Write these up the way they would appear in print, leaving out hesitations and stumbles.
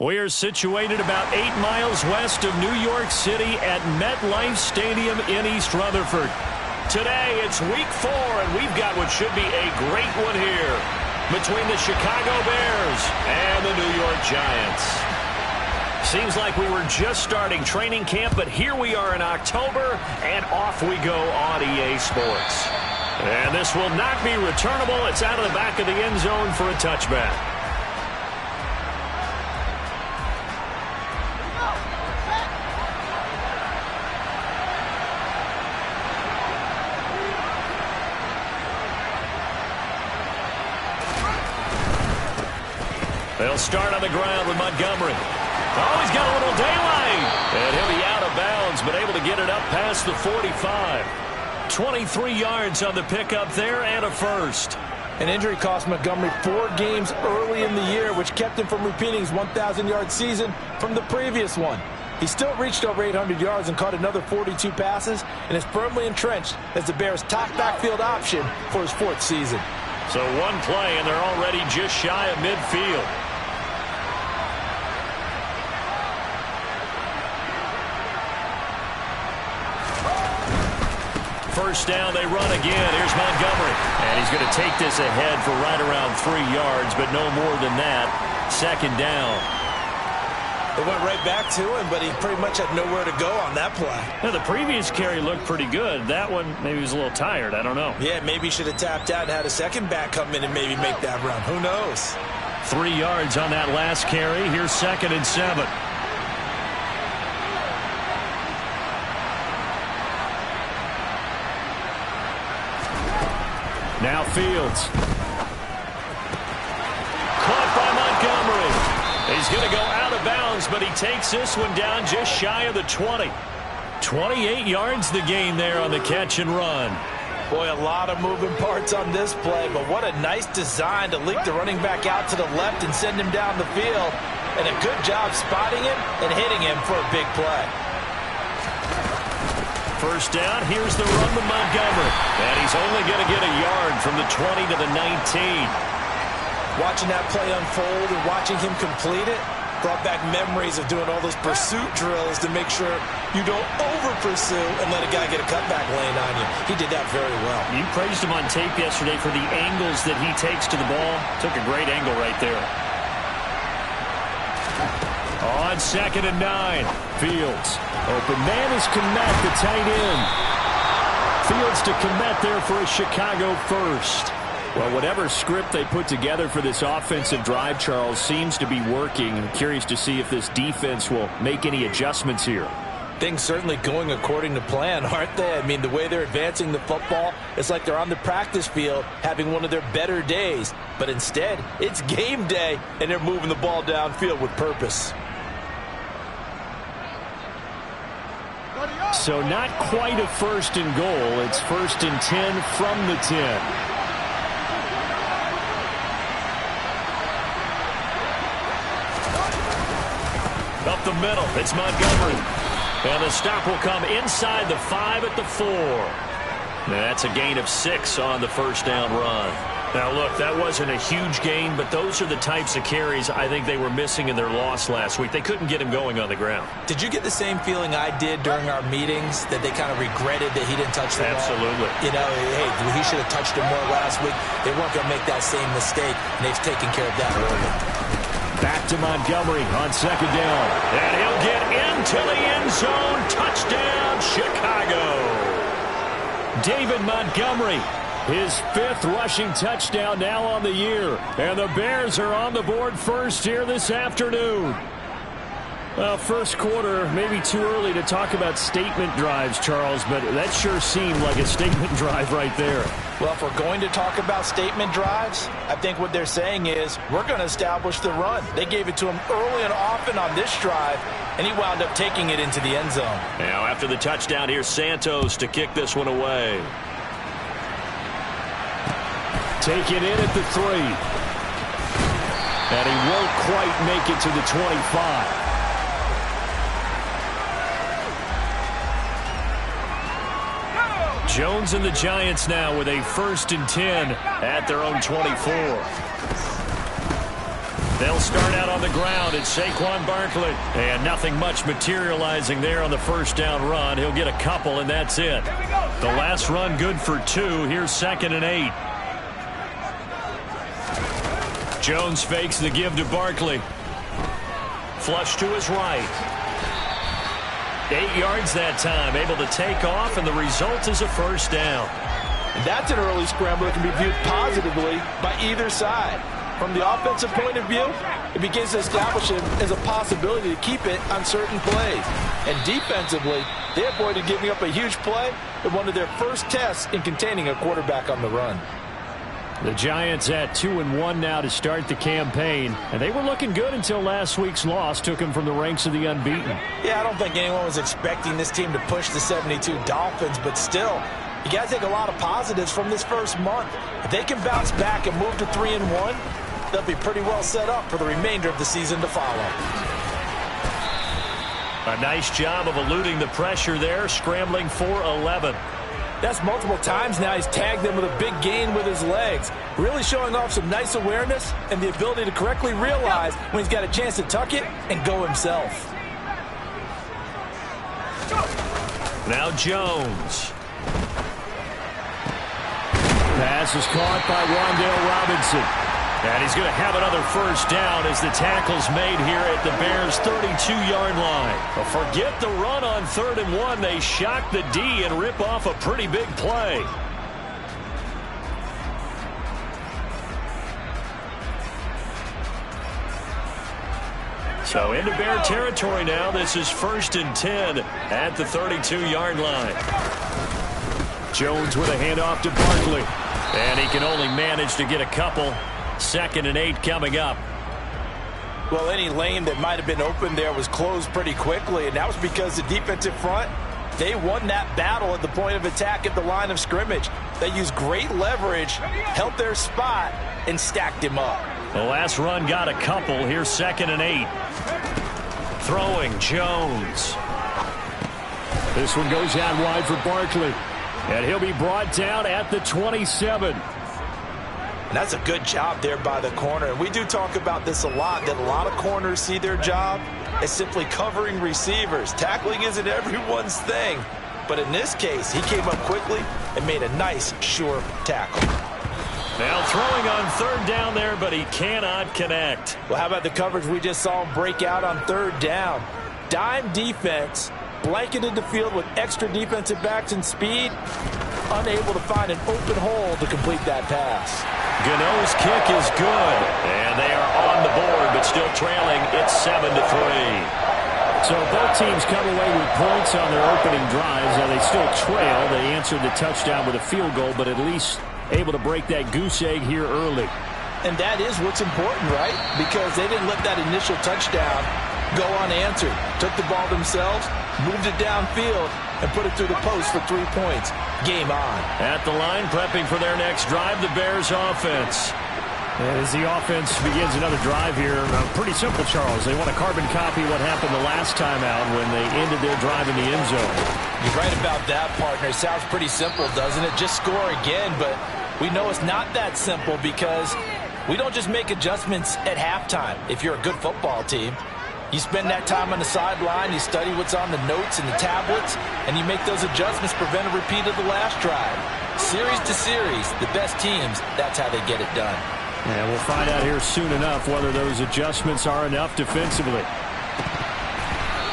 We are situated about 8 miles west of New York City at MetLife Stadium in East Rutherford. Today, it's week 4, and we've got what should be a great one here between the Chicago Bears and the New York Giants. Seems like we were just starting training camp, but here we are in October, and off we go on EA Sports. And this will not be returnable. It's out of the back of the end zone for a touchback. They'll start on the ground with Montgomery. Oh, he's got a little daylight. And he'll be out of bounds, but able to get it up past the 45. 23 yards on the pickup there and a first. An injury cost Montgomery 4 games early in the year, which kept him from repeating his 1,000-yard season from the previous one. He still reached over 800 yards and caught another 42 passes and is firmly entrenched as the Bears' top backfield option for his 4th season. So one play, and they're already just shy of midfield. First down, they run again. Here's Montgomery. And he's going to take this ahead for right around 3 yards, but no more than that. Second down. It went right back to him, but he pretty much had nowhere to go on that play. Now, the previous carry looked pretty good. That one, maybe he was a little tired. I don't know. Yeah, maybe he should have tapped out and had a second back come in and maybe make that run. Who knows? 3 yards on that last carry. Here's 2nd and 7. Now Fields. Caught by Montgomery. He's going to go out of bounds, but he takes this one down just shy of the 20. 28 yards the gain there on the catch and run. Boy, a lot of moving parts on this play, but what a nice design to leak the running back out to the left and send him down the field. And a good job spotting him and hitting him for a big play. First down, here's the run with Montgomery. And he's only going to get a yard from the 20 to the 19. Watching that play unfold and watching him complete it brought back memories of doing all those pursuit drills to make sure you don't over-pursue and let a guy get a cutback lane on you. He did that very well. You praised him on tape yesterday for the angles that he takes to the ball. Took a great angle right there. On 2nd and 9, Fields. Open man is Kmet, the tight end. Fields to Kmet there for a Chicago first. Well, whatever script they put together for this offensive drive, Charles, seems to be working. I'm curious to see if this defense will make any adjustments here. Things certainly going according to plan, aren't they? I mean, the way they're advancing the football, it's like they're on the practice field having one of their better days. But instead, it's game day, and they're moving the ball downfield with purpose. So not quite a 1st and goal. It's 1st and 10 from the 10. Up the middle, it's Montgomery. And the stop will come inside the 5 at the 4. That's a gain of 6 on the first down run. Now, look, that wasn't a huge gain, but those are the types of carries I think they were missing in their loss last week. They couldn't get him going on the ground. Did you get the same feeling I did during our meetings, that they kind of regretted that he didn't touch the ball? Absolutely. You know, hey, he should have touched him more last week. They weren't going to make that same mistake, and they've taken care of that early. Back to Montgomery on 2nd down. And he'll get into the end zone. Touchdown, Chicago. David Montgomery. His 5th rushing touchdown now on the year. And the Bears are on the board first here this afternoon. Well, first quarter, maybe too early to talk about statement drives, Charles, but that sure seemed like a statement drive right there. Well, if we're going to talk about statement drives, I think what they're saying is we're going to establish the run. They gave it to him early and often on this drive, and he wound up taking it into the end zone. Now, after the touchdown, here's Santos to kick this one away. Taken in at the 3. And he won't quite make it to the 25. Jones and the Giants now with a 1st and 10 at their own 24. They'll start out on the ground. It's Saquon Barkley. And nothing much materializing there on the first down run. He'll get a couple, and that's it. The last run good for 2. Here's 2nd and 8. Jones fakes the give to Barkley. Flush to his right. 8 yards that time. Able to take off, and the result is a first down. And that's an early scramble that can be viewed positively by either side. From the offensive point of view, it begins to establish him as a possibility to keep it on certain plays. And defensively, they avoided giving up a huge play in one of their first tests in containing a quarterback on the run. The Giants at 2-1 now to start the campaign. And they were looking good until last week's loss took them from the ranks of the unbeaten. Yeah, I don't think anyone was expecting this team to push the 72 Dolphins, but still, you got to take a lot of positives from this first month. If they can bounce back and move to 3-1, they'll be pretty well set up for the remainder of the season to follow. A nice job of eluding the pressure there, scrambling for 11. That's multiple times now he's tagged them with a big gain with his legs. Really showing off some nice awareness and the ability to correctly realize when he's got a chance to tuck it and go himself. Now Jones. Pass is caught by Wan'Dale Robinson. And he's going to have another first down as the tackle's made here at the Bears' 32-yard line. But forget the run on 3rd and 1. They shock the D and rip off a pretty big play. So into Bear territory now. This is 1st and 10 at the 32-yard line. Jones with a handoff to Barkley. And he can only manage to get a couple. 2nd and 8 coming up. Well, any lane that might have been open there was closed pretty quickly, and that was because the defensive front, they won that battle at the point of attack at the line of scrimmage. They used great leverage, held their spot, and stacked him up. The last run got a couple. Here's 2nd and 8. Throwing Jones. This one goes out wide for Barkley. And he'll be brought down at the 27. And that's a good job there by the corner. And we do talk about this a lot, that a lot of corners see their job as simply covering receivers. Tackling isn't everyone's thing. But in this case, he came up quickly and made a nice, sure tackle. Now throwing on 3rd down there, but he cannot connect. Well, how about the coverage we just saw him break out on 3rd down? Dime defense, blanketed the field with extra defensive backs and speed, unable to find an open hole to complete that pass. Gano's kick is good, and they are on the board, but still trailing. It's 7-3. So both teams come away with points on their opening drives. Now they still trail. They answered the touchdown with a field goal, but at least able to break that goose egg here early. And that is what's important, right? Because they didn't let that initial touchdown go unanswered. Took the ball themselves, moved it downfield, and put it through the post for 3 points. Game on. At the line, prepping for their next drive, the Bears offense. As the offense begins another drive here, pretty simple, Charles. They want to carbon copy what happened the last time out when they ended their drive in the end zone. You're right about that, partner. It sounds pretty simple, doesn't it? Just score again, but we know it's not that simple because we don't just make adjustments at halftime. If you're a good football team, you spend that time on the sideline, you study what's on the notes and the tablets, and you make those adjustments, prevent a repeat of the last drive. Series to series, the best teams, that's how they get it done. And we'll find out here soon enough whether those adjustments are enough defensively.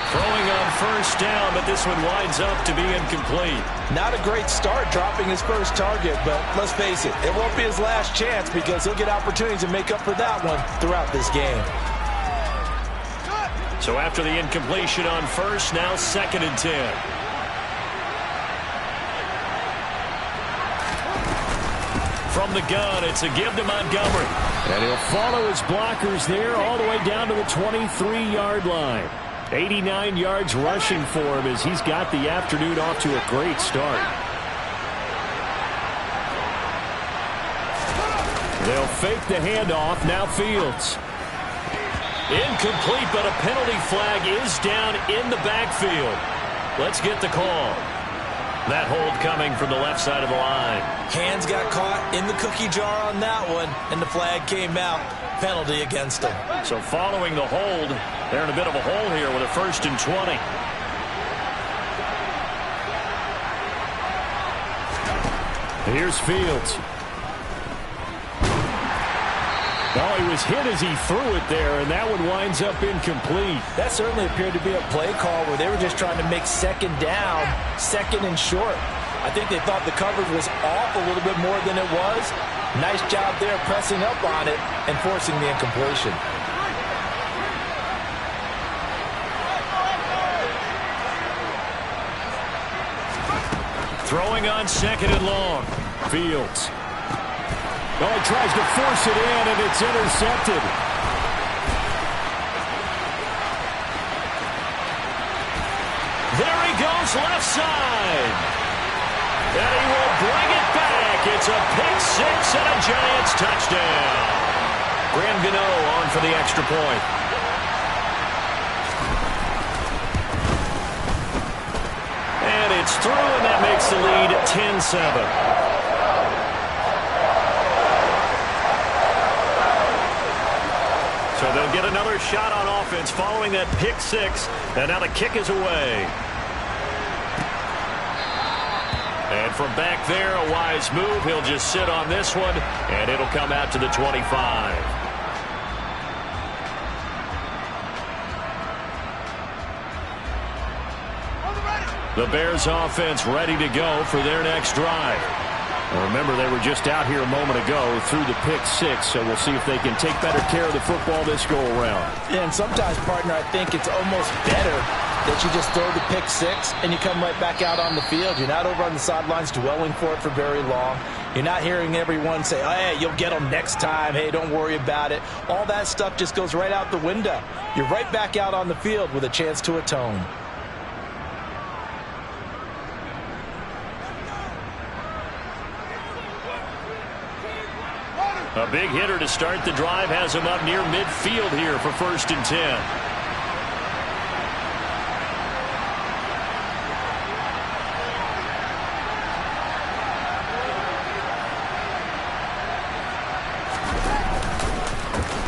Throwing on 1st down, but this one winds up to be incomplete. Not a great start dropping his first target, but let's face it, it won't be his last chance because he'll get opportunities to make up for that one throughout this game. So after the incompletion on 1st, now 2nd and 10. From the gun, it's a give to Montgomery. And he'll follow his blockers there all the way down to the 23-yard line. 89 yards rushing for him as he's got the afternoon off to a great start. They'll fake the handoff. Now Fields. Incomplete, but a penalty flag is down in the backfield. Let's get the call. That hold coming from the left side of the line. Hands got caught in the cookie jar on that one, and the flag came out. Penalty against them. So following the hold, they're in a bit of a hole here with a 1st and 20. Here's Fields. Oh, he was hit as he threw it there, and that one winds up incomplete. That certainly appeared to be a play call where they were just trying to make second down, second and short. I think they thought the coverage was off a little bit more than it was. Nice job there pressing up on it and forcing the incompletion. Throwing on 2nd and long. Fields. Oh, he tries to force it in, and it's intercepted. There he goes, left side. And he will bring it back. It's a pick 6 and a Giants touchdown. Graham Gano on for the extra point. And it's through, and that makes the lead 10-7. So they'll get another shot on offense following that pick 6. And now the kick is away. And from back there, a wise move. He'll just sit on this one, and it'll come out to the 25. The Bears offense ready to go for their next drive. Now remember, they were just out here a moment ago through the pick 6, so we'll see if they can take better care of the football this go-around. Yeah, and sometimes, partner, I think it's almost better that you just throw the pick 6 and you come right back out on the field. You're not over on the sidelines dwelling for it for very long. You're not hearing everyone say, oh, hey, you'll get them next time. Hey, don't worry about it. All that stuff just goes right out the window. You're right back out on the field with a chance to atone. A big hitter to start the drive has him up near midfield here for 1st and 10.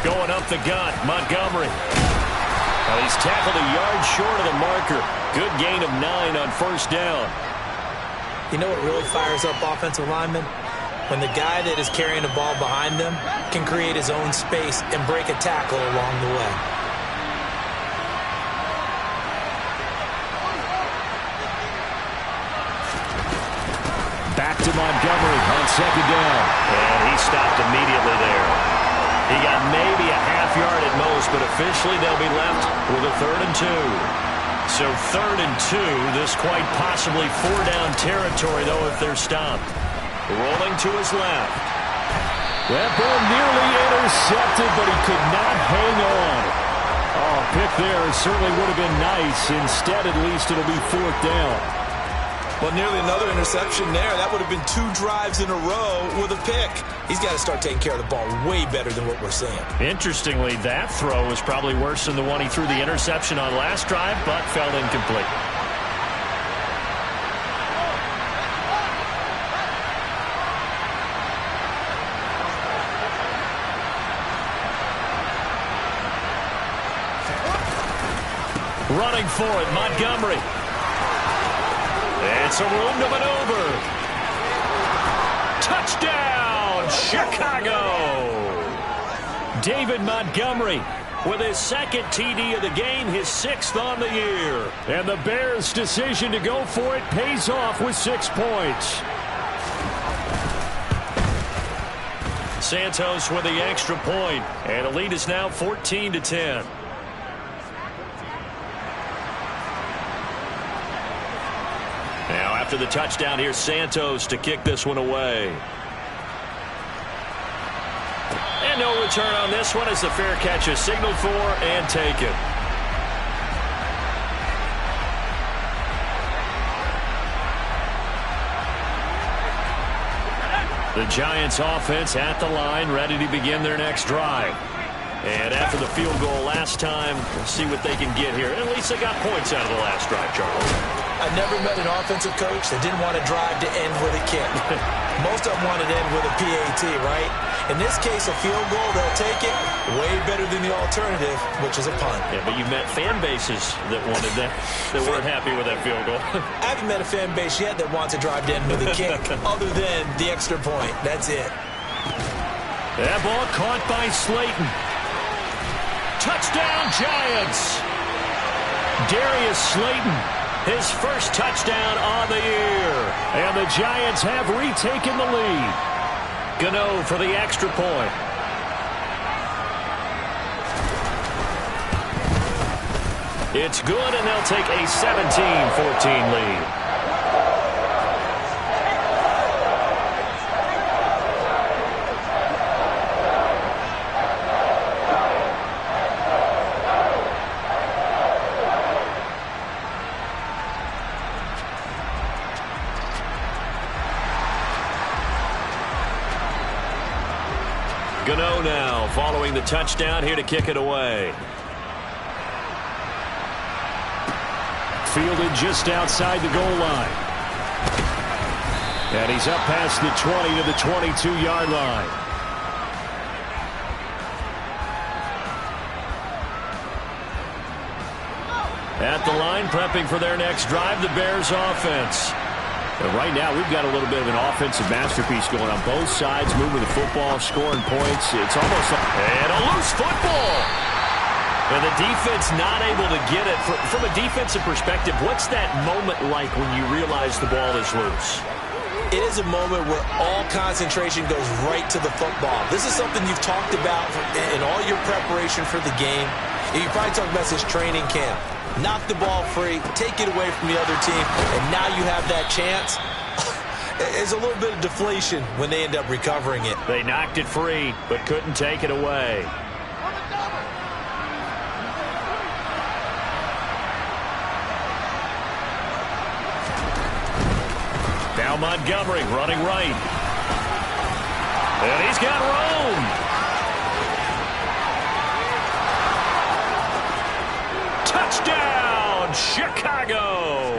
Going up the gut, Montgomery. Well, he's tackled a yard short of the marker. Good gain of 9 on 1st down. You know what really fires up offensive linemen? When the guy that is carrying the ball behind them can create his own space and break a tackle along the way. Back to Montgomery on 2nd down. And he stopped immediately there. He got maybe a half yard at most, but officially they'll be left with a 3rd and 2. So 3rd and 2, this quite possibly 4-down territory, though, if they're stopped. Rolling to his left. That ball nearly intercepted, but he could not hang on. Oh, pick there certainly would have been nice. Instead, at least, it'll be 4th down. Well, nearly another interception there. That would have been 2 drives in a row with a pick. He's got to start taking care of the ball way better than what we're seeing. Interestingly, that throw was probably worse than the one he threw the interception on last drive, but fell incomplete. Running for it, Montgomery. It's a room to maneuver. Touchdown, Chicago. David Montgomery with his 2nd TD of the game, his 6th on the year. And the Bears' decision to go for it pays off with 6 points. Santos with the extra point, and the lead is now 14-10. Now after the touchdown, here's Santos to kick this one away. And no return on this one as the fair catch is signaled for and taken. The Giants offense at the line, ready to begin their next drive. And after the field goal last time, we'll see what they can get here. At least they got points out of the last drive, Charles. I never met an offensive coach that didn't want to drive to end with a kick. Most of them wanted to end with a PAT, right? In this case, a field goal, they'll take it. Way better than the alternative, which is a punt. Yeah, but you met fan bases that wanted that weren't happy with that field goal. I haven't met a fan base yet that wants to drive to end with a kick other than the extra point. That's it. That ball caught by Slayton. Touchdown, Giants! Darius Slayton, his first touchdown on the year. And the Giants have retaken the lead. Gano for the extra point. It's good, and they'll take a 17-14 lead. Gano now following the touchdown here to kick it away. Fielded just outside the goal line. And he's up past the 20 to the 22-yard line. At the line, prepping for their next drive, the Bears offense. But right now, we've got a little bit of an offensive masterpiece going on both sides, moving the football, scoring points. It's almost like... And a loose football! And the defense not able to get it. From a defensive perspective, what's that moment like when you realize the ball is loose? It is a moment where all concentration goes right to the football. This is something you've talked about in all your preparation for the game. You probably talked about this training camp. Knock the ball free, take it away from the other team, and now you have that chance. There's a little bit of deflation when they end up recovering it. They knocked it free, but couldn't take it away. Now Montgomery running right. And he's got room. Touchdown, Chicago!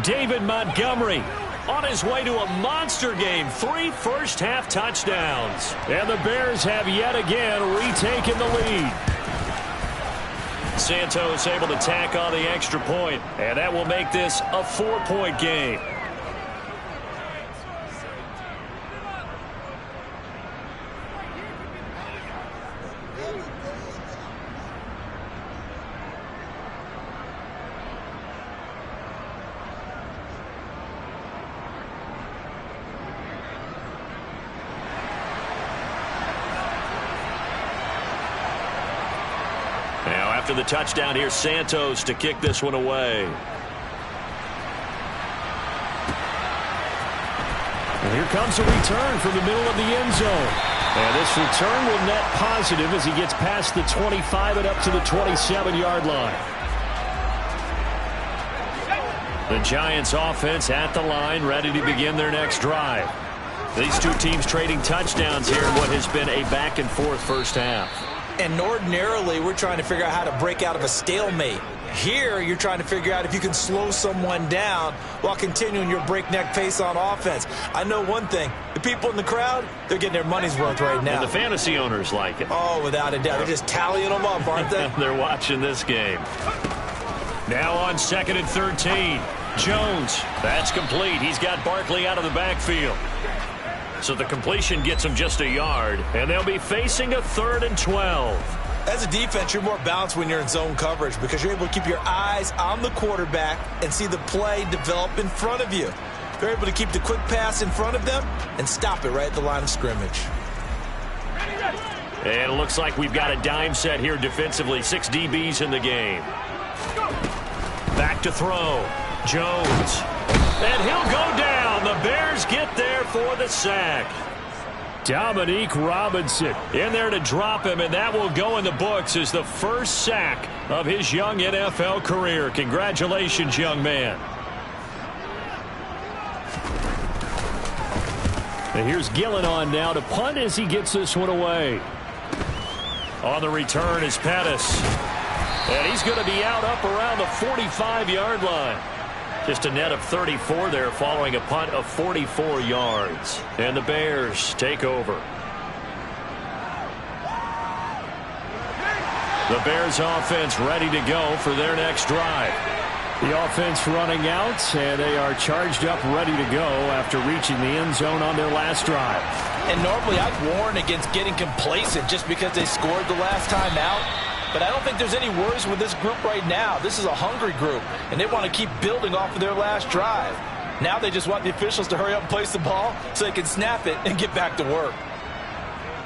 David Montgomery on his way to a monster game. 3 first-half touchdowns. And the Bears have yet again retaken the lead. Santos able to tack on the extra point, and that will make this a 4-point game. After the touchdown, here's Santos to kick this one away. And here comes a return from the middle of the end zone. And this return will net positive as he gets past the 25 and up to the 27-yard line. The Giants offense at the line, ready to begin their next drive. These two teams trading touchdowns here in what has been a back-and-forth first half. And ordinarily, we're trying to figure out how to break out of a stalemate. Here, you're trying to figure out if you can slow someone down while continuing your breakneck pace on offense. I know one thing. The people in the crowd, they're getting their money's worth right now. And the fantasy owners like it. Oh, without a doubt. They're just tallying them up, aren't they? They're watching this game. Now on 2nd and 13. Jones. That's complete. He's got Barkley out of the backfield. So the completion gets them just a yard, and they'll be facing a 3rd and 12. As a defense, you're more balanced when you're in zone coverage because you're able to keep your eyes on the quarterback and see the play develop in front of you. They're able to keep the quick pass in front of them and stop it right at the line of scrimmage. And it looks like we've got a dime set here defensively. 6 DBs in the game. Back to throw. Jones. And he'll go down. The Bears get there for the sack. Dominique Robinson in there to drop him, and that will go in the books as the first sack of his young NFL career. Congratulations, young man. And here's Gillen on now to punt as he gets this one away. On the return is Pettis. And he's going to be out up around the 45-yard line. Just a net of 34 there following a punt of 44 yards. And the Bears take over. The Bears offense ready to go for their next drive. The offense running out, and they are charged up, ready to go after reaching the end zone on their last drive. And normally I'd warn against getting complacent just because they scored the last time out. But I don't think there's any worries with this group right now. This is a hungry group, and they want to keep building off of their last drive. Now they just want the officials to hurry up and place the ball so they can snap it and get back to work.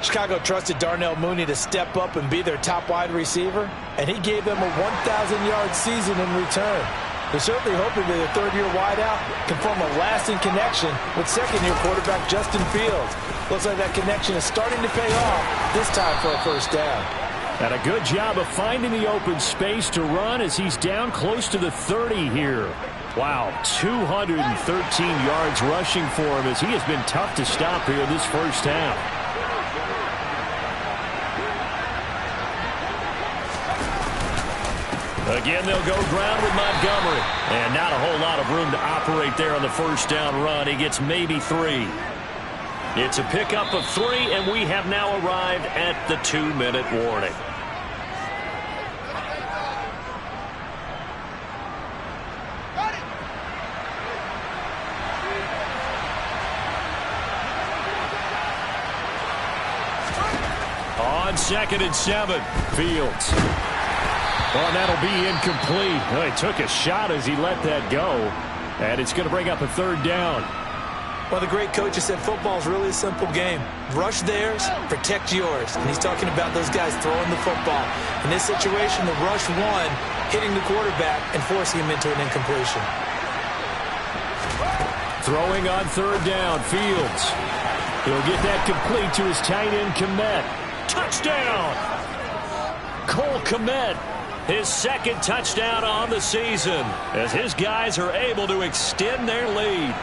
Chicago trusted Darnell Mooney to step up and be their top wide receiver, and he gave them a 1,000-yard season in return. They're certainly hoping that a third-year wideout can form a lasting connection with second-year quarterback Justin Fields. Looks like that connection is starting to pay off, this time for a first down. And a good job of finding the open space to run as he's down close to the 30 here. Wow, 213 yards rushing for him as he has been tough to stop here this first half. Again, they'll go ground with Montgomery. And not a whole lot of room to operate there on the first down run. He gets maybe 3. It's a pickup of 3, and we have now arrived at the 2-minute warning. On 2nd and 7, Fields. Well, that'll be incomplete. Well, he took a shot as he let that go. And it's going to bring up a third down. Well, the great coach has said football is really a simple game. Rush theirs, protect yours. And he's talking about those guys throwing the football. In this situation, the rush one, hitting the quarterback and forcing him into an incompletion. Throwing on third down, Fields. He'll get that complete to his tight end, Kmet. Touchdown! Cole Kmet, his second touchdown on the season, as his guys are able to extend their lead.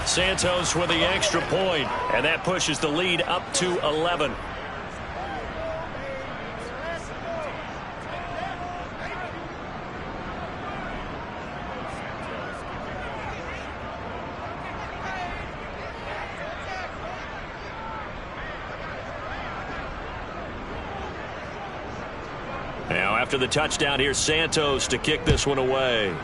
Santos with the extra point, and that pushes the lead up to 11. Now after the touchdown, here's Santos to kick this one away.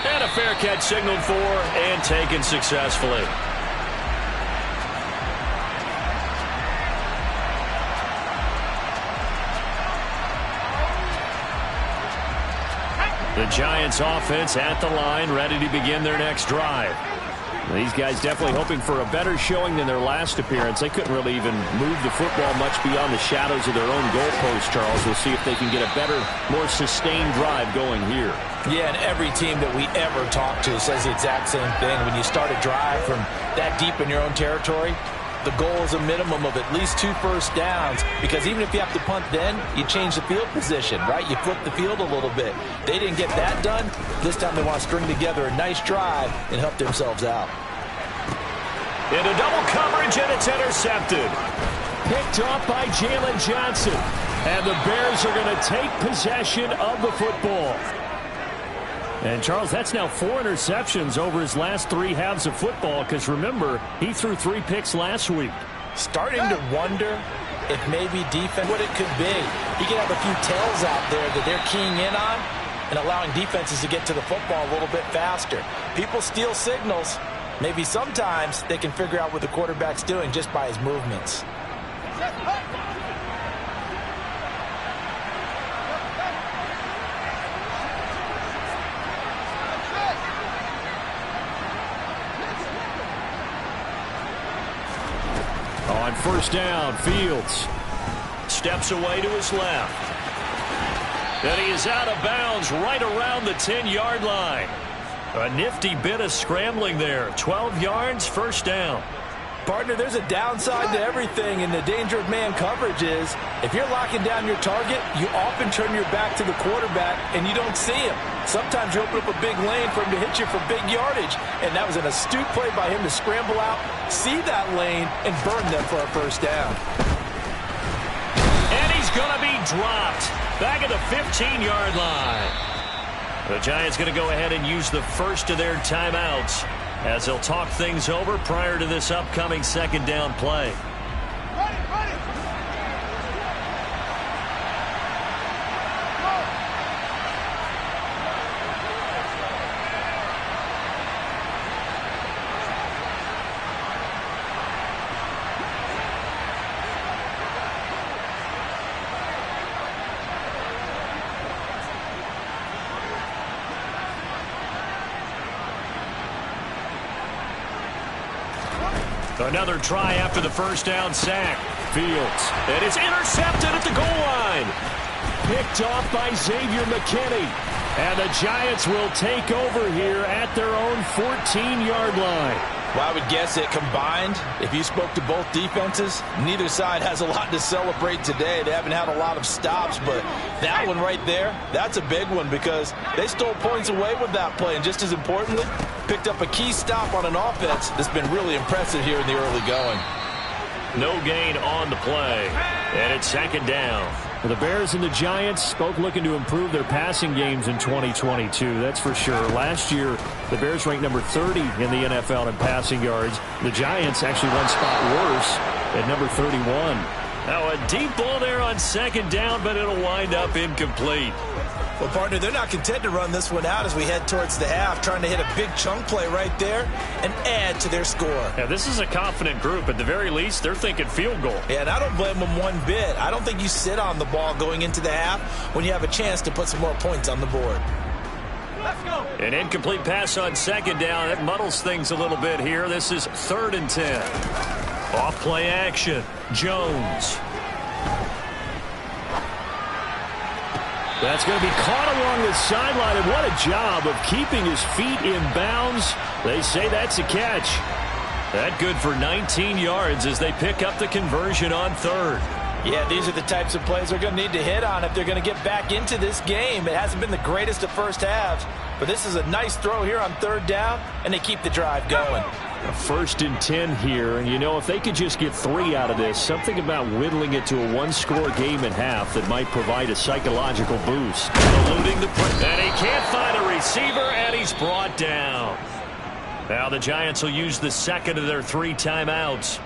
And a fair catch signaled for and taken successfully. The Giants offense at the line, ready to begin their next drive. These guys definitely hoping for a better showing than their last appearance. They couldn't really even move the football much beyond the shadows of their own goalpost, Charles. We'll see if they can get a better, more sustained drive going here. Yeah, and every team that we ever talk to says the exact same thing. When you start a drive from that deep in your own territory, the goal is a minimum of at least 2 first downs, because even if you have to punt then, you change the field position, right? You flip the field a little bit. They didn't get that done. This time they want to string together a nice drive and help themselves out. Into double coverage, and it's intercepted. Picked off by Jalen Johnson. And the Bears are going to take possession of the football. And, Charles, that's now 4 interceptions over his last 3 halves of football, because, remember, he threw 3 picks last week. Starting to wonder if maybe defense, what it could be. You can have a few tails out there that they're keying in on and allowing defenses to get to the football a little bit faster. People steal signals. Maybe sometimes they can figure out what the quarterback's doing just by his movements. On first down, Fields steps away to his left. And he is out of bounds right around the 10-yard line. A nifty bit of scrambling there. 12 yards, first down. Partner, there's a downside to everything, and the danger of man coverage is if you're locking down your target, you often turn your back to the quarterback and you don't see him. Sometimes you open up a big lane for him to hit you for big yardage, and that was an astute play by him to scramble out, see that lane, and burn them for a first down. And he's going to be dropped back at the 15-yard line. The Giants going to go ahead and use the first of their timeouts as they'll talk things over prior to this upcoming second down play. Another try after the first down sack. Fields. And it's intercepted at the goal line. Picked off by Xavier McKinney. And the Giants will take over here at their own 14-yard line. Well, I would guess that combined, if you spoke to both defenses, neither side has a lot to celebrate today. They haven't had a lot of stops, but that one right there, that's a big one because they stole points away with that play. And just as importantly, picked up a key stop on an offense that's been really impressive here in the early going. No gain on the play. And it's second down. The Bears and the Giants both looking to improve their passing games in 2022, that's for sure. Last year, the Bears ranked number 30 in the NFL in passing yards. The Giants actually one spot worse at number 31. Now a deep ball there on second down, but it'll wind up incomplete. Well, partner, they're not content to run this one out as we head towards the half, trying to hit a big chunk play right there and add to their score. Yeah, this is a confident group. At the very least, they're thinking field goal. Yeah, and I don't blame them one bit. I don't think you sit on the ball going into the half when you have a chance to put some more points on the board. Let's go. An incomplete pass on second down. That muddles things a little bit here. This is 3rd and 10. Off play action. Jones. That's going to be caught along the sideline, and what a job of keeping his feet in bounds. They say that's a catch. That good for 19 yards as they pick up the conversion on 3rd. Yeah, these are the types of plays they're going to need to hit on if they're going to get back into this game. It hasn't been the greatest of first halves, but this is a nice throw here on 3rd down, and they keep the drive going. A 1st and 10 here, and you know, if they could just get 3 out of this, something about whittling it to a one-score game at half that might provide a psychological boost. Eluding the pressure, and he can't find a receiver, and he's brought down. Now the Giants will use the second of their 3 timeouts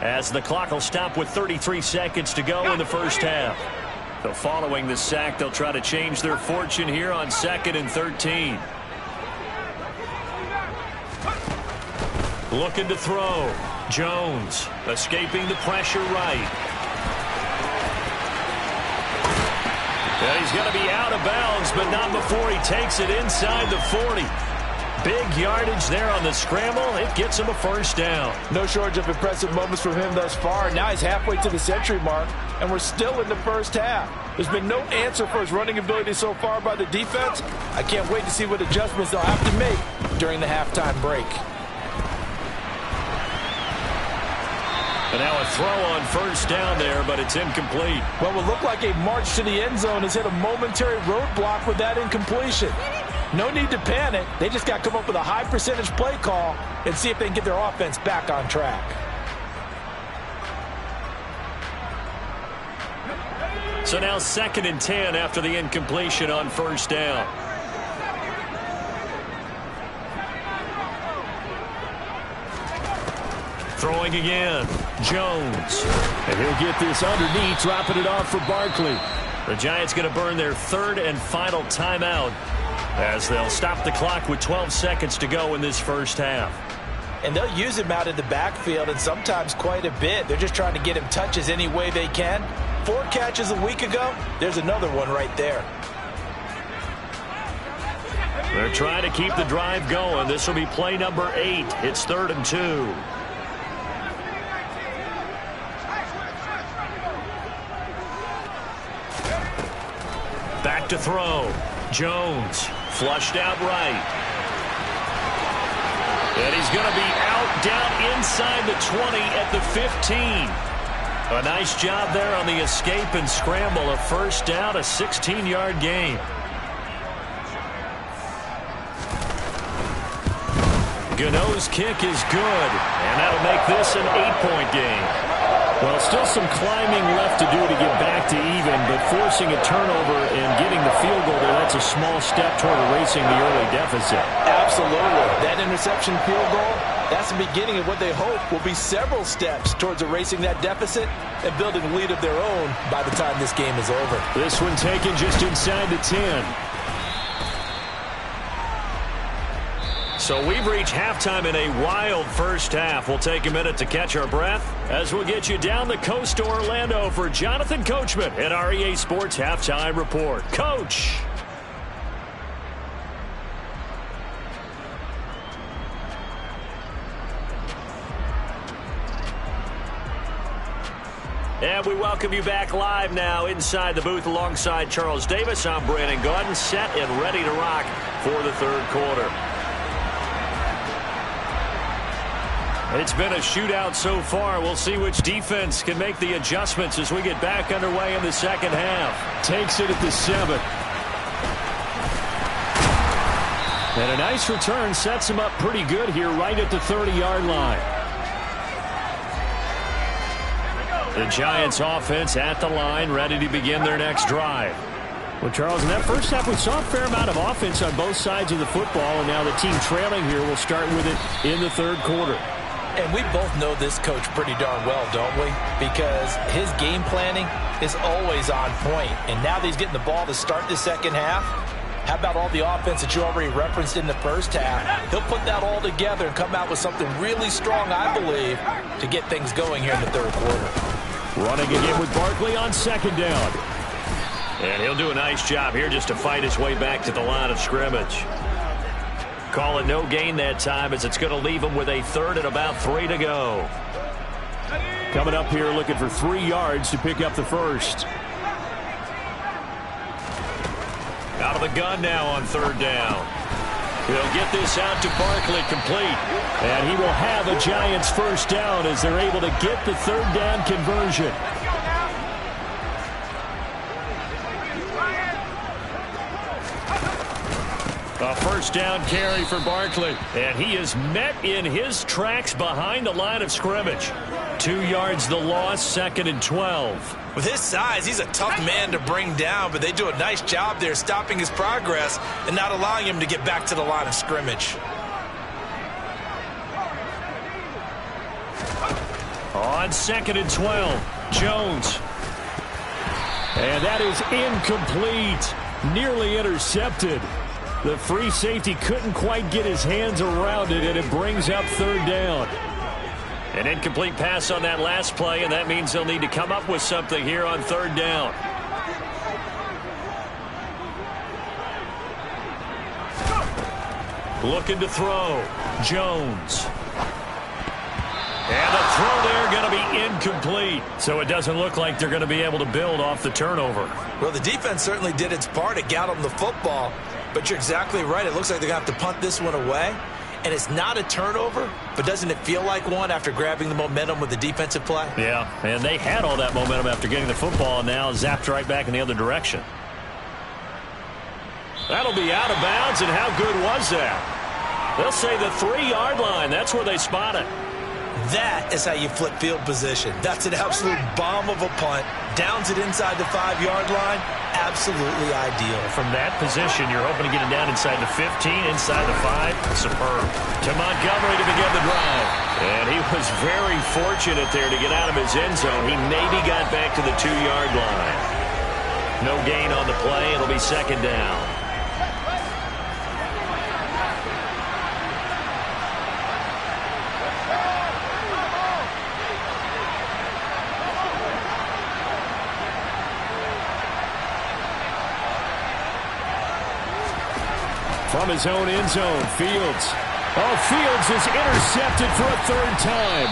as the clock will stop with 33 seconds to go in the first half. So following the sack, they'll try to change their fortune here on 2nd and 13. Looking to throw. Jones escaping the pressure right. Yeah, he's going to be out of bounds, but not before he takes it inside the 40. Big yardage there on the scramble. It gets him a first down. No shortage of impressive moments from him thus far. Now he's halfway to the century mark, and we're still in the first half. There's been no answer for his running ability so far by the defense. I can't wait to see what adjustments they'll have to make during the halftime break. And now a throw on first down there, but it's incomplete. Well, it looked like a march to the end zone has hit a momentary roadblock with that incompletion. No need to panic. They just got to come up with a high percentage play call and see if they can get their offense back on track. So now 2nd and 10 after the incompletion on first down. Throwing again. Jones. And he'll get this underneath, dropping it off for Barkley. The Giants going to burn their 3rd and final timeout as they'll stop the clock with 12 seconds to go in this first half. And they'll use him out in the backfield and sometimes quite a bit. They're just trying to get him touches any way they can. 4 catches a week ago. There's another one right there. They're trying to keep the drive going. This will be play number 8. It's 3rd and 2. Back to throw. Jones flushed out right. And he's going to be out down inside the 20 at the 15. A nice job there on the escape and scramble. A first down, a 16-yard gain. Gano's kick is good, and that'll make this an 8-point game. Well, still some climbing left to do to get back to even, but forcing a turnover and getting the field goal there, that's a small step toward erasing the early deficit. Absolutely. That interception field goal, that's the beginning of what they hope will be several steps towards erasing that deficit and building a lead of their own by the time this game is over. This one taken just inside the 10. So we've reached halftime in a wild first half. We'll take a minute to catch our breath as we'll get you down the coast to Orlando for Jonathan Coachman at our EA Sports Halftime Report. Coach! And we welcome you back live now inside the booth alongside Charles Davis. I'm Brandon Gaudin, set and ready to rock for the third quarter. It's been a shootout so far. We'll see which defense can make the adjustments as we get back underway in the second half. Takes it at the 7. And a nice return sets him up pretty good here right at the 30-yard line. The Giants offense at the line, ready to begin their next drive. Well, Charles, in that first half, we saw a fair amount of offense on both sides of the football, and now the team trailing here will start with it in the third quarter. And we both know this coach pretty darn well, don't we? Because his game planning is always on point. And now that he's getting the ball to start the second half, how about all the offense that you already referenced in the first half? He'll put that all together and come out with something really strong, I believe, to get things going here in the third quarter. Running again with Barkley on second down. And he'll do a nice job here just to fight his way back to the line of scrimmage. Call it no gain that time as it's going to leave him with a third and about 3 to go. Coming up here looking for 3 yards to pick up the first. Out of the gun now on third down. He'll get this out to Barkley complete. And he will have a Giants first down as they're able to get the third down conversion. A first down carry for Barkley. And he is met in his tracks behind the line of scrimmage. 2 yards the loss, 2nd and 12. With his size, he's a tough man to bring down, but they do a nice job there stopping his progress and not allowing him to get back to the line of scrimmage. On 2nd and 12, Jones. And that is incomplete. Nearly intercepted. The free safety couldn't quite get his hands around it, and it brings up third down. An incomplete pass on that last play, and that means they'll need to come up with something here on third down. Looking to throw. Jones. And the throw there going to be incomplete. So it doesn't look like they're going to be able to build off the turnover. Well, the defense certainly did its part to get them the football. But you're exactly right. It looks like they're going to have to punt this one away. And it's not a turnover, but doesn't it feel like one after grabbing the momentum with the defensive play? Yeah, and they had all that momentum after getting the football and now zapped right back in the other direction. That'll be out of bounds, and how good was that? They'll say the 3-yard line. That's where they spot it. That is how you flip field position. That's an absolute bomb of a punt. Downs it inside the 5-yard line. Absolutely ideal. From that position, you're hoping to get it down inside the 15, inside the 5. Superb. To Montgomery to begin the drive. And he was very fortunate there to get out of his end zone. He maybe got back to the 2-yard line. No gain on the play. It'll be second down. From his own end zone, Fields. Oh, Fields is intercepted for a third time.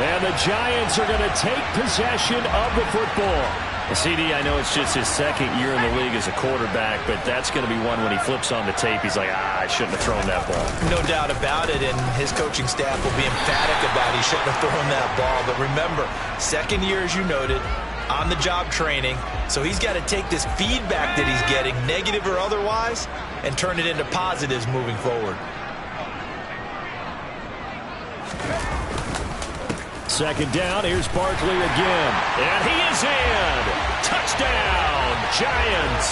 And the Giants are going to take possession of the football. CD, I know it's just his second year in the league as a quarterback, but that's going to be one when he flips on the tape. He's like, I shouldn't have thrown that ball. No doubt about it, and his coaching staff will be emphatic about he shouldn't have thrown that ball. But remember, second year, as you noted, on-the-job training. So he's got to take this feedback that he's getting, negative or otherwise, and turn it into positives moving forward. second down. Here's Barkley again. And he is in. Touchdown, Giants.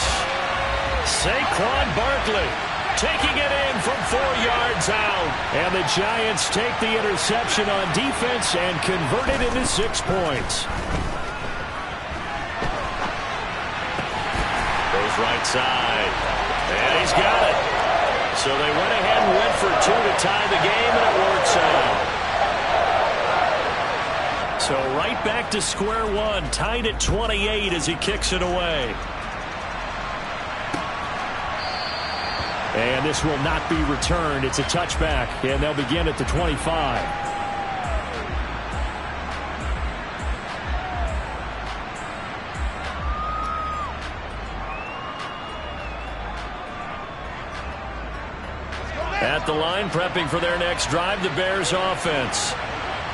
Saquon Barkley taking it in from 4 yards out. And the Giants take the interception on defense and convert it into 6 points. Goes right side. And he's got it. So they went ahead and went for 2 to tie the game, and it works out. So right back to square one, tied at 28 as he kicks it away. And this will not be returned. It's a touchback, and they'll begin at the 25. At the line, prepping for their next drive, the Bears offense.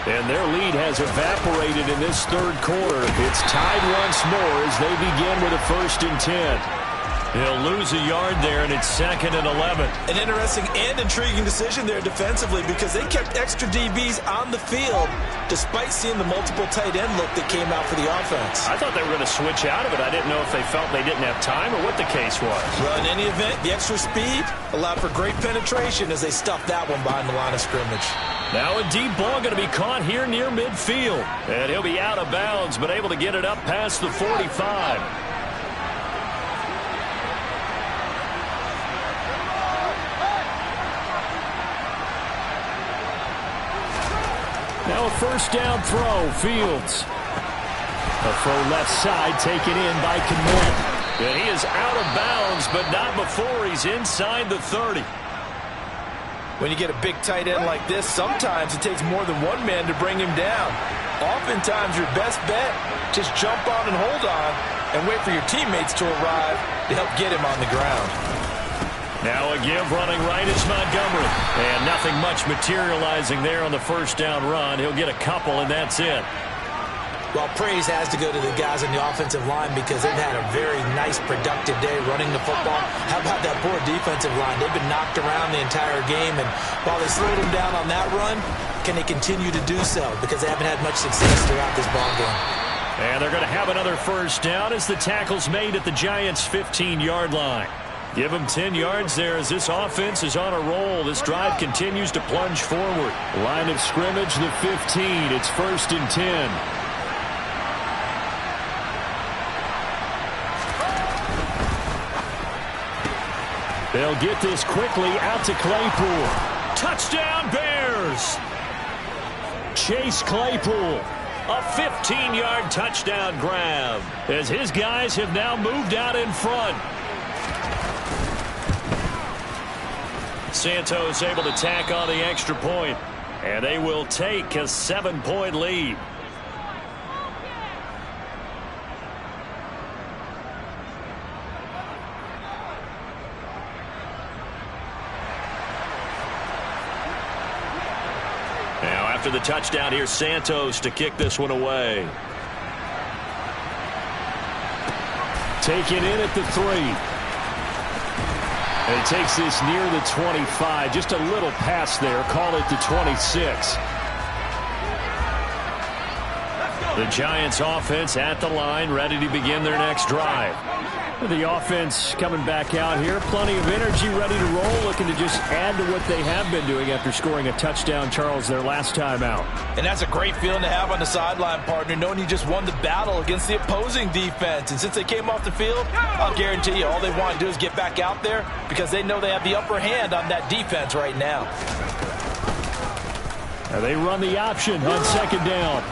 And their lead has evaporated in this third quarter. It's tied once more as they begin with a 1st and 10. He'll lose a yard there, and it's 2nd and 11. An interesting and intriguing decision there defensively because they kept extra DBs on the field despite seeing the multiple tight end look that came out for the offense. I thought they were going to switch out of it. I didn't know if they felt they didn't have time or what the case was. Well, in any event, the extra speed allowed for great penetration as they stuffed that one behind the line of scrimmage. Now a deep ball going to be caught here near midfield. And he'll be out of bounds, but able to get it up past the 45. Now a 1st down throw, Fields. A throw left side taken in by Kmet. And he is out of bounds, but not before he's inside the 30. When you get a big tight end like this, sometimes it takes more than one man to bring him down. Oftentimes your best bet, just jump on and hold on and wait for your teammates to arrive to help get him on the ground. Now a give running right is Montgomery. And nothing much materializing there on the 1st down run. He'll get a couple, and that's it. Well, praise has to go to the guys on the offensive line because they've had a very nice, productive day running the football. How about that poor defensive line? They've been knocked around the entire game, and while they slowed them down on that run, can they continue to do so? Because they haven't had much success throughout this ball game. And they're going to have another 1st down as the tackle's made at the Giants' 15-yard line. Give them 10 yards there as this offense is on a roll. This drive continues to plunge forward. Line of scrimmage, the 15. It's 1st and 10. They'll get this quickly out to Claypool. Touchdown, Bears! Chase Claypool. A 15-yard touchdown grab as his guys have now moved out in front. Santos able to tack on the extra point, and they will take a 7-point lead. Now after the touchdown, here's Santos to kick this one away. Taken in at the 3. And he takes this near the 25. Just a little pass there. Call it the 26. The Giants offense at the line, ready to begin their next drive. The offense coming back out here. Plenty of energy, ready to roll, looking to just add to what they have been doing after scoring a touchdown, Charles, their last time out. And that's a great feeling to have on the sideline, partner, knowing you just won the battle against the opposing defense. And since they came off the field, I'll guarantee you all they want to do is get back out there because they know they have the upper hand on that defense right now. Now they run the option on 2nd down.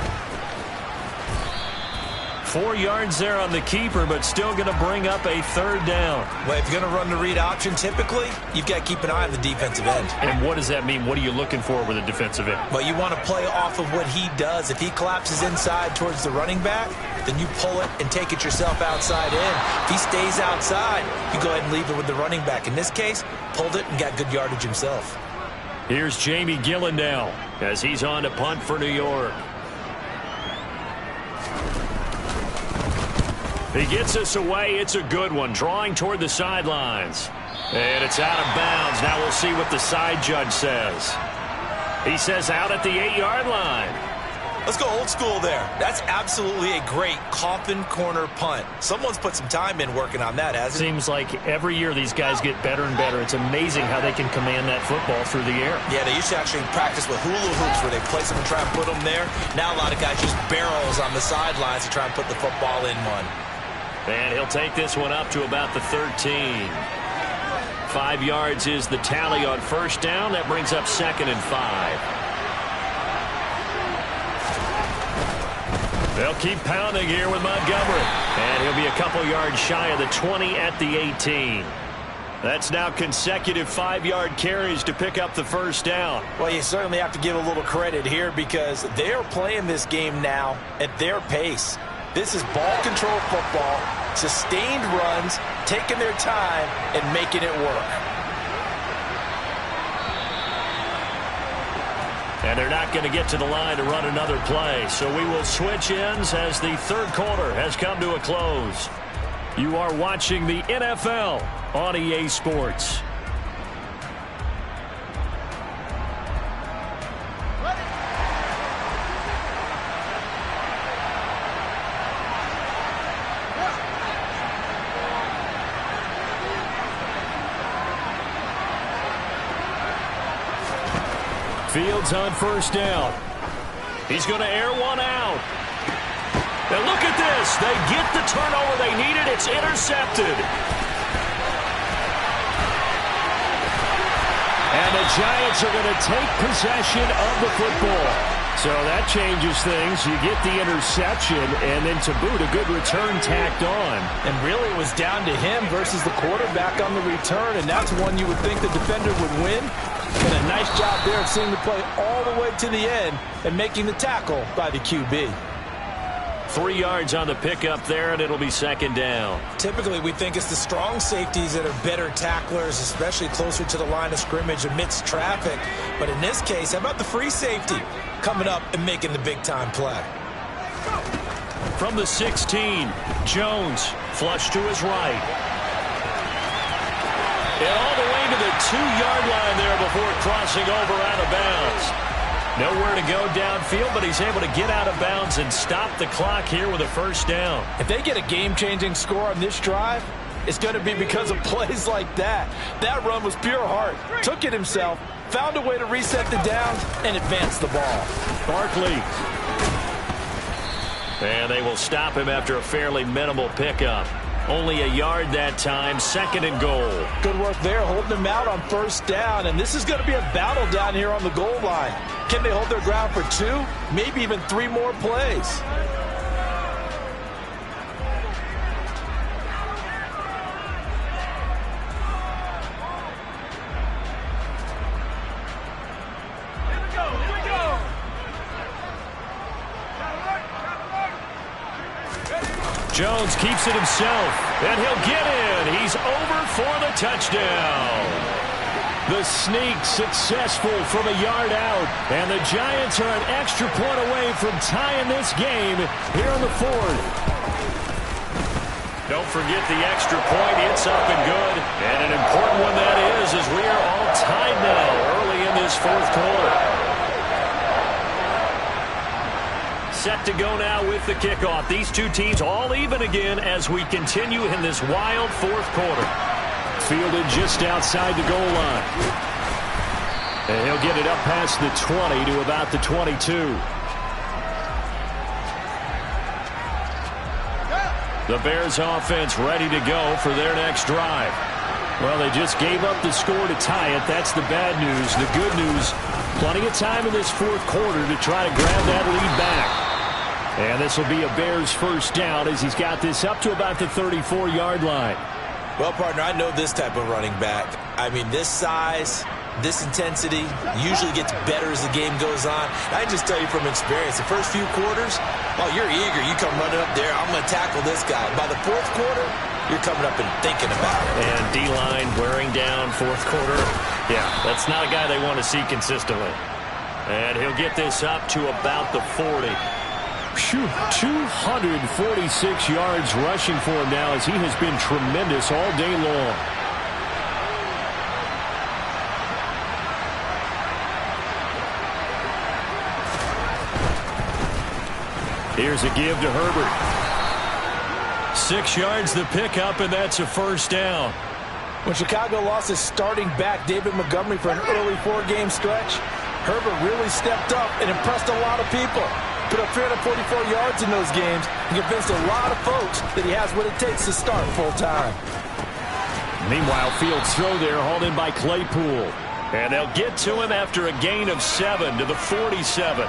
4 yards there on the keeper, but still going to bring up a 3rd down. Well, if you're going to run the read option, typically, you've got to keep an eye on the defensive end. And what does that mean? What are you looking for with a defensive end? Well, you want to play off of what he does. If he collapses inside towards the running back, then you pull it and take it yourself outside in. If he stays outside, you go ahead and leave it with the running back. In this case, pulled it and got good yardage himself. Here's Jamie Gillen now as he's on to punt for New York. He gets us away. It's a good one. Drawing toward the sidelines. And it's out of bounds. Now we'll see what the side judge says. He says out at the 8-yard line. Let's go old school there. That's absolutely a great coffin corner punt. Someone's put some time in working on that, hasn't it? Seems like every year these guys get better and better. It's amazing how they can command that football through the air. Yeah, they used to actually practice with hula hoops where they place them and try and put them there. Now a lot of guys use barrels on the sidelines to try and put the football in one. And he'll take this one up to about the 13. 5 yards is the tally on first down. That brings up 2nd and 5. They'll keep pounding here with Montgomery. And he'll be a couple yards shy of the 20 at the 18. That's now consecutive 5-yard carries to pick up the first down. Well, you certainly have to give a little credit here because they're playing this game now at their pace. This is ball control football, sustained runs, taking their time, and making it work. And they're not going to get to the line to run another play. So we will switch ends as the third quarter has come to a close. You are watching the NFL on EA Sports. Fields on first down. He's going to air one out. And look at this. They get the turnover they needed. It's intercepted. And the Giants are going to take possession of the football. So that changes things. You get the interception, and then to boot, a good return tacked on. And really it was down to him versus the quarterback on the return, and that's one you would think the defender would win. But a nice job there of seeing the play all the way to the end and making the tackle by the QB. 3 yards on the pickup there, and it'll be 2nd down. Typically, we think it's the strong safeties that are better tacklers, especially closer to the line of scrimmage amidst traffic. But in this case, how about the free safety coming up and making the big-time play? From the 16, Jones flush to his right. And all the way to the 2-yard line there before crossing over out of bounds. Nowhere to go downfield, but he's able to get out of bounds and stop the clock here with a first down. If they get a game-changing score on this drive, it's going to be because of plays like that. That run was pure heart. Took it himself, found a way to reset the downs, and advance the ball. Barkley. And they will stop him after a fairly minimal pickup. Only a yard that time, 2nd and goal. Good work there, holding them out on first down. And this is going to be a battle down here on the goal line. Can they hold their ground for 2, maybe even 3 more plays? Jones keeps it himself, and he'll get in. He's over for the touchdown. The sneak successful from a yard out, and the Giants are an extra point away from tying this game here on the 4th. Don't forget the extra point. It's up and good, and an important one that is, as we are all tied now early in this 4th quarter. Set to go now with the kickoff. These two teams all even again as we continue in this wild 4th quarter. Fielded just outside the goal line. And he'll get it up past the 20 to about the 22. The Bears offense ready to go for their next drive. Well, they just gave up the score to tie it. That's the bad news. The good news, plenty of time in this 4th quarter to try to grab that lead back. And this will be a Bears first down as he's got this up to about the 34-yard line. Well, partner, I know this type of running back. I mean, this size, this intensity usually gets better as the game goes on. I can just tell you from experience, the first few quarters, oh, you're eager. You come running up there, I'm going to tackle this guy. By the 4th quarter, you're coming up and thinking about it. And D-line wearing down 4th quarter. Yeah, that's not a guy they want to see consistently. And he'll get this up to about the 40. 246 yards rushing for him now as he has been tremendous all day long. Here's a give to Herbert. 6 yards the pickup, and that's a first down. When Chicago lost his starting back, David Montgomery, for an early 4-game stretch, Herbert really stepped up and impressed a lot of people. Put up 344 yards in those games and convinced a lot of folks that he has what it takes to start full-time. Meanwhile, Fields' throw there hauled in by Claypool. And they'll get to him after a gain of 7 to the 47.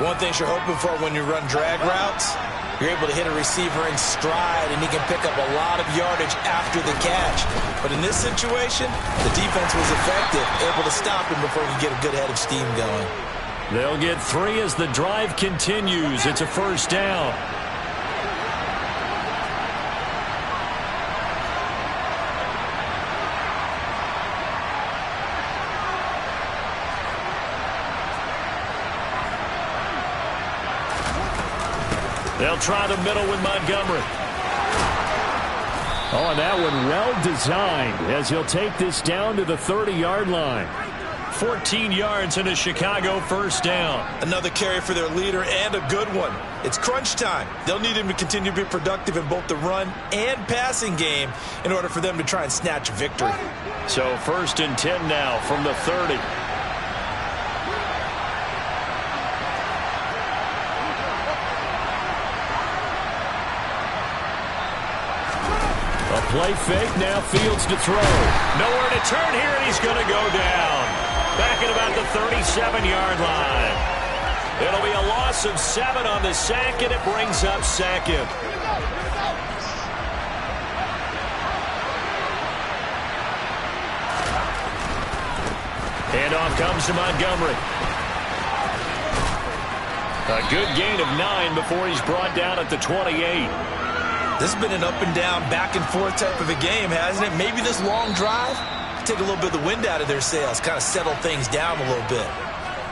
One thing you're hoping for when you run drag routes, you're able to hit a receiver in stride, and he can pick up a lot of yardage after the catch. But in this situation, the defense was effective, able to stop him before he could get a good head of steam going. They'll get 3 as the drive continues. It's a first down. They'll try the middle with Montgomery. Oh, and that one well designed as he'll take this down to the 30-yard line. 14 yards and a Chicago first down. Another carry for their leader, and a good one. It's crunch time. They'll need him to continue to be productive in both the run and passing game in order for them to try and snatch a victory. So 1st and 10 now from the 30. A play fake, now Fields to throw. Nowhere to turn here, and he's going to go down. Back at about the 37-yard line. It'll be a loss of 7 on the sack, and it brings up 2nd. Handoff comes to Montgomery. A good gain of 9 before he's brought down at the 28. This has been an up-and-down, back-and-forth type of a game, hasn't it? Maybe this long drive take a little bit of the wind out of their sails, kind of settle things down a little bit.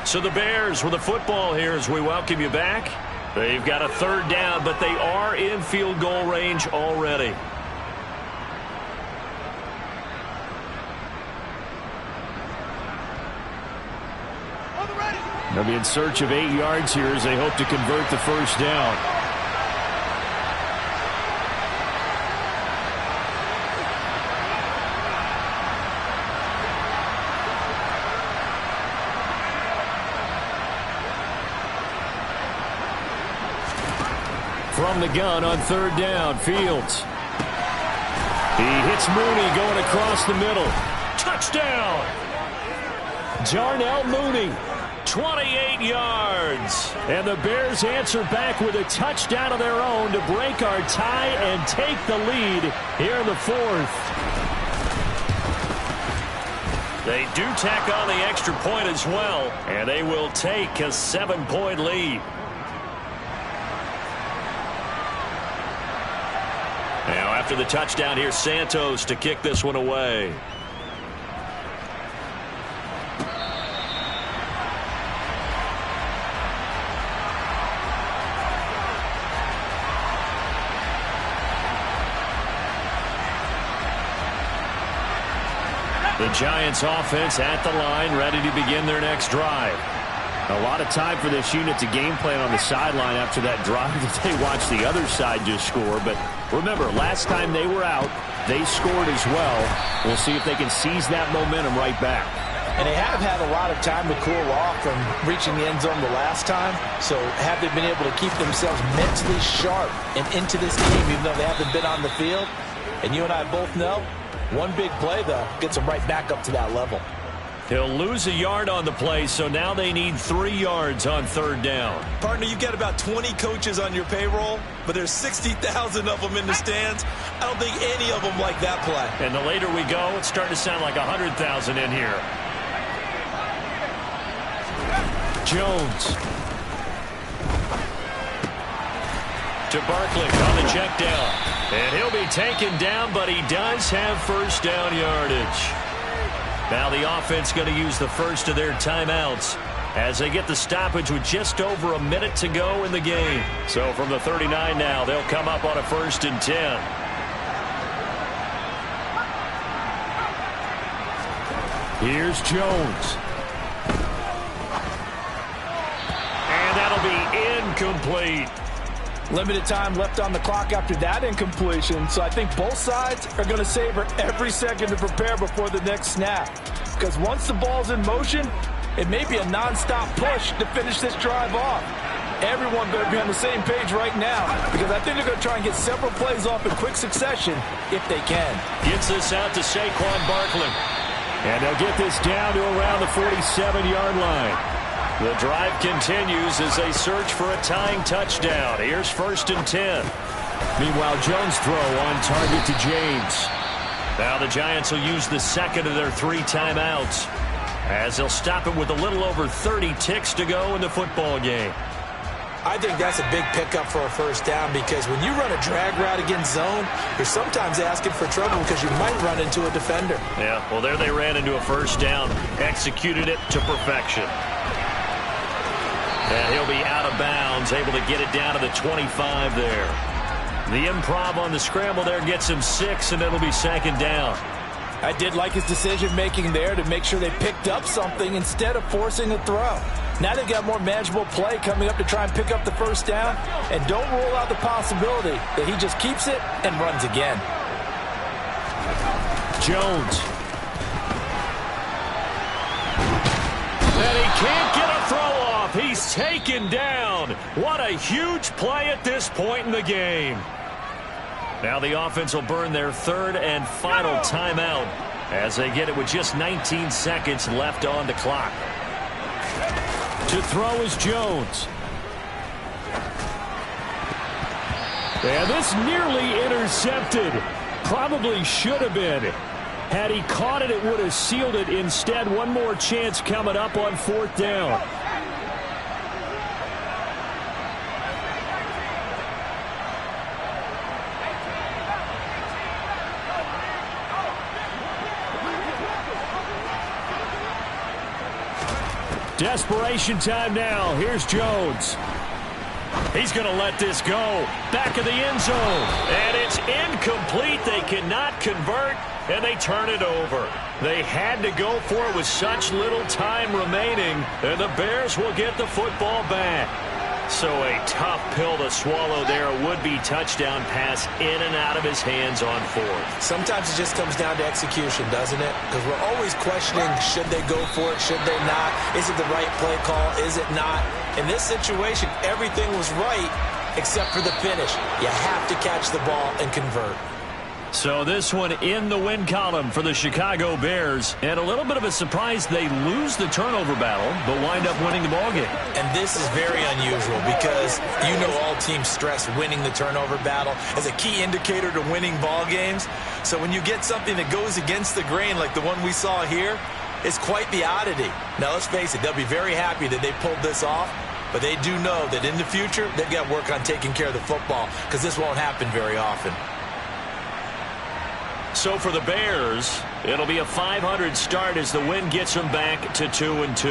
So the Bears with the football here as we welcome you back. They've got a 3rd down, but they are in field goal range already. They'll be in search of 8 yards here as they hope to convert the first down. From the gun on 3rd down, Fields. He hits Mooney going across the middle. Touchdown! Darnell Mooney, 28 yards. And the Bears answer back with a touchdown of their own to break our tie and take the lead here in the 4th. They do tack on the extra point as well, and they will take a 7-point lead. Now, after the touchdown, here's Santos to kick this one away. The Giants offense at the line, ready to begin their next drive. A lot of time for this unit to game plan on the sideline after that drive that they watched the other side just score. But remember, last time they were out, they scored as well. We'll see if they can seize that momentum right back. And they have had a lot of time to cool off from reaching the end zone the last time. So have they been able to keep themselves mentally sharp and into this game, even though they haven't been on the field? And you and I both know, one big play, though, gets them right back up to that level. He'll lose a yard on the play, so now they need 3 yards on 3rd down. Partner, you've got about 20 coaches on your payroll, but there's 60,000 of them in the stands. I don't think any of them like that play. And the later we go, it's starting to sound like 100,000 in here. Jones. To Barkley on the check down. And he'll be taken down, but he does have first down yardage. Now the offense going to use the first of their timeouts as they get the stoppage with just over a minute to go in the game. So from the 39 now, they'll come up on a 1st and 10. Here's Jones. And that'll will be incomplete. Limited time left on the clock after that incompletion, so I think both sides are going to savor every second to prepare before the next snap. Because once the ball's in motion, it may be a non-stop push to finish this drive off. Everyone better be on the same page right now, because I think they're going to try and get several plays off in quick succession if they can. Gets this out to Saquon Barkley. And they'll get this down to around the 47-yard line. The drive continues as they search for a tying touchdown. Here's 1st and 10. Meanwhile, Jones' throw on target to James. Now the Giants will use the second of their 3 timeouts, as they'll stop it with a little over 30 ticks to go in the football game. I think that's a big pickup for a first down, because when you run a drag route against zone, you're sometimes asking for trouble because you might run into a defender. Yeah, well, there they ran into a first down, executed it to perfection. And he'll be out of bounds, able to get it down to the 25 there. The improv on the scramble there gets him 6, and it'll be 2nd down. I did like his decision-making there to make sure they picked up something instead of forcing a throw. Now they've got more manageable play coming up to try and pick up the first down, and don't rule out the possibility that he just keeps it and runs again. Jones. And he can't get a throw off. He's taken down. What a huge play at this point in the game. Now the offense will burn their 3rd and final timeout as they get it with just 19 seconds left on the clock. To throw is Jones. And this nearly intercepted. Probably should have been. Had he caught it, it would have sealed it. Instead, one more chance coming up on 4th down. Desperation time now. Here's Jones. He's going to let this go. Back of the end zone. And it's incomplete. They cannot convert, and they turn it over. They had to go for it with such little time remaining, and the Bears will get the football back. So a tough pill to swallow there. A would-be touchdown pass in and out of his hands on 4th. Sometimes it just comes down to execution, doesn't it? Because we're always questioning, should they go for it, should they not? Is it the right play call, is it not? In this situation, everything was right except for the finish. You have to catch the ball and convert. So this one in the win column for the Chicago Bears. And a little bit of a surprise, they lose the turnover battle, but wind up winning the ballgame. And this is very unusual because you know all teams stress winning the turnover battle as a key indicator to winning ball games. So when you get something that goes against the grain like the one we saw here, it's quite the oddity. Now let's face it, they'll be very happy that they pulled this off, but they do know that in the future they've got to work on taking care of the football because this won't happen very often. So for the Bears, it'll be a .500 start as the win gets them back to 2-2.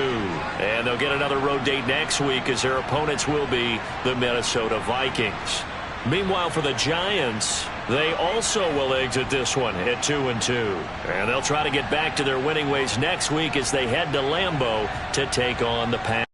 And they'll get another road date next week as their opponents will be the Minnesota Vikings. Meanwhile, for the Giants, they also will exit this one at 2-2. And they'll try to get back to their winning ways next week as they head to Lambeau to take on the Packers.